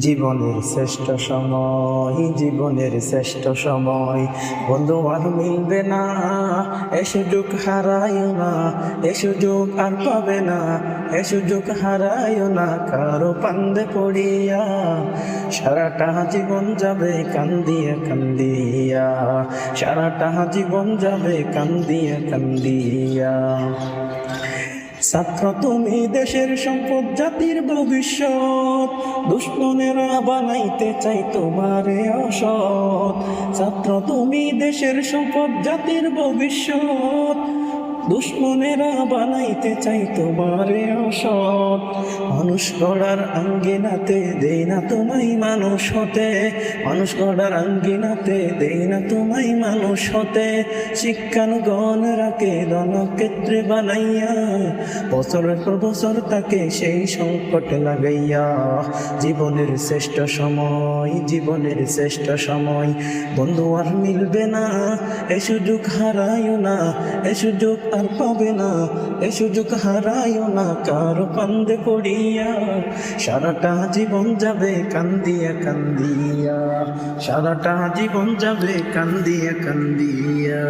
জীবনের শ্রেষ্ঠ সময়, জীবনের শ্রেষ্ঠ সময় বন্ধু আর মিলবে না, এ সুযোগ হারাইও না, এ সুযোগ আর পাবে না, এ সুযোগ হারাইও না কারো পান্দে পড়িয়া। সারাটা জীবন যাবে কান্দিয়া কান্দিয়া, সারাটা জীবন যাবে কান্দিয়া কান্দিয়া। ছাত্র তুমি দেশের সম্পদ, জাতির ভবিষ্যৎ, দুশ্মনেরা বানাইতে চাই তোমারে অসৎ। ছাত্র তুমি দেশের সম্পদ, জাতির ভবিষ্যৎ, দুশ্মনেরা বানাইতে চাই তোমারে অসৎ। মানুষ গড়ার আঙ্গিনাতে দেই না তোমায় মানুষ হতে, মানুষ গড়ার আঙ্গিনাতে দেই না তোমায় মানুষ হতে। শিক্ষানুগণ রাখে রণক্ষেত্রে বানাইয়া, বছরের পর বছর তাকে সেই সংকটে লাগাইয়া। জীবনের শ্রেষ্ঠ সময়, জীবনের শ্রেষ্ঠ সময় বন্ধু আর মিলবে না, এ সুযোগ হারাইও না, এ সুযোগ আর পাবে না, এ সুযোগ হারাইও না কারো পান্দে পড়িয়া। সারাটা জীবন যাবে কান্দিয়া কান্দিয়া, সারাটা জীবন যাবে কান্দিয়া কান্দিয়া।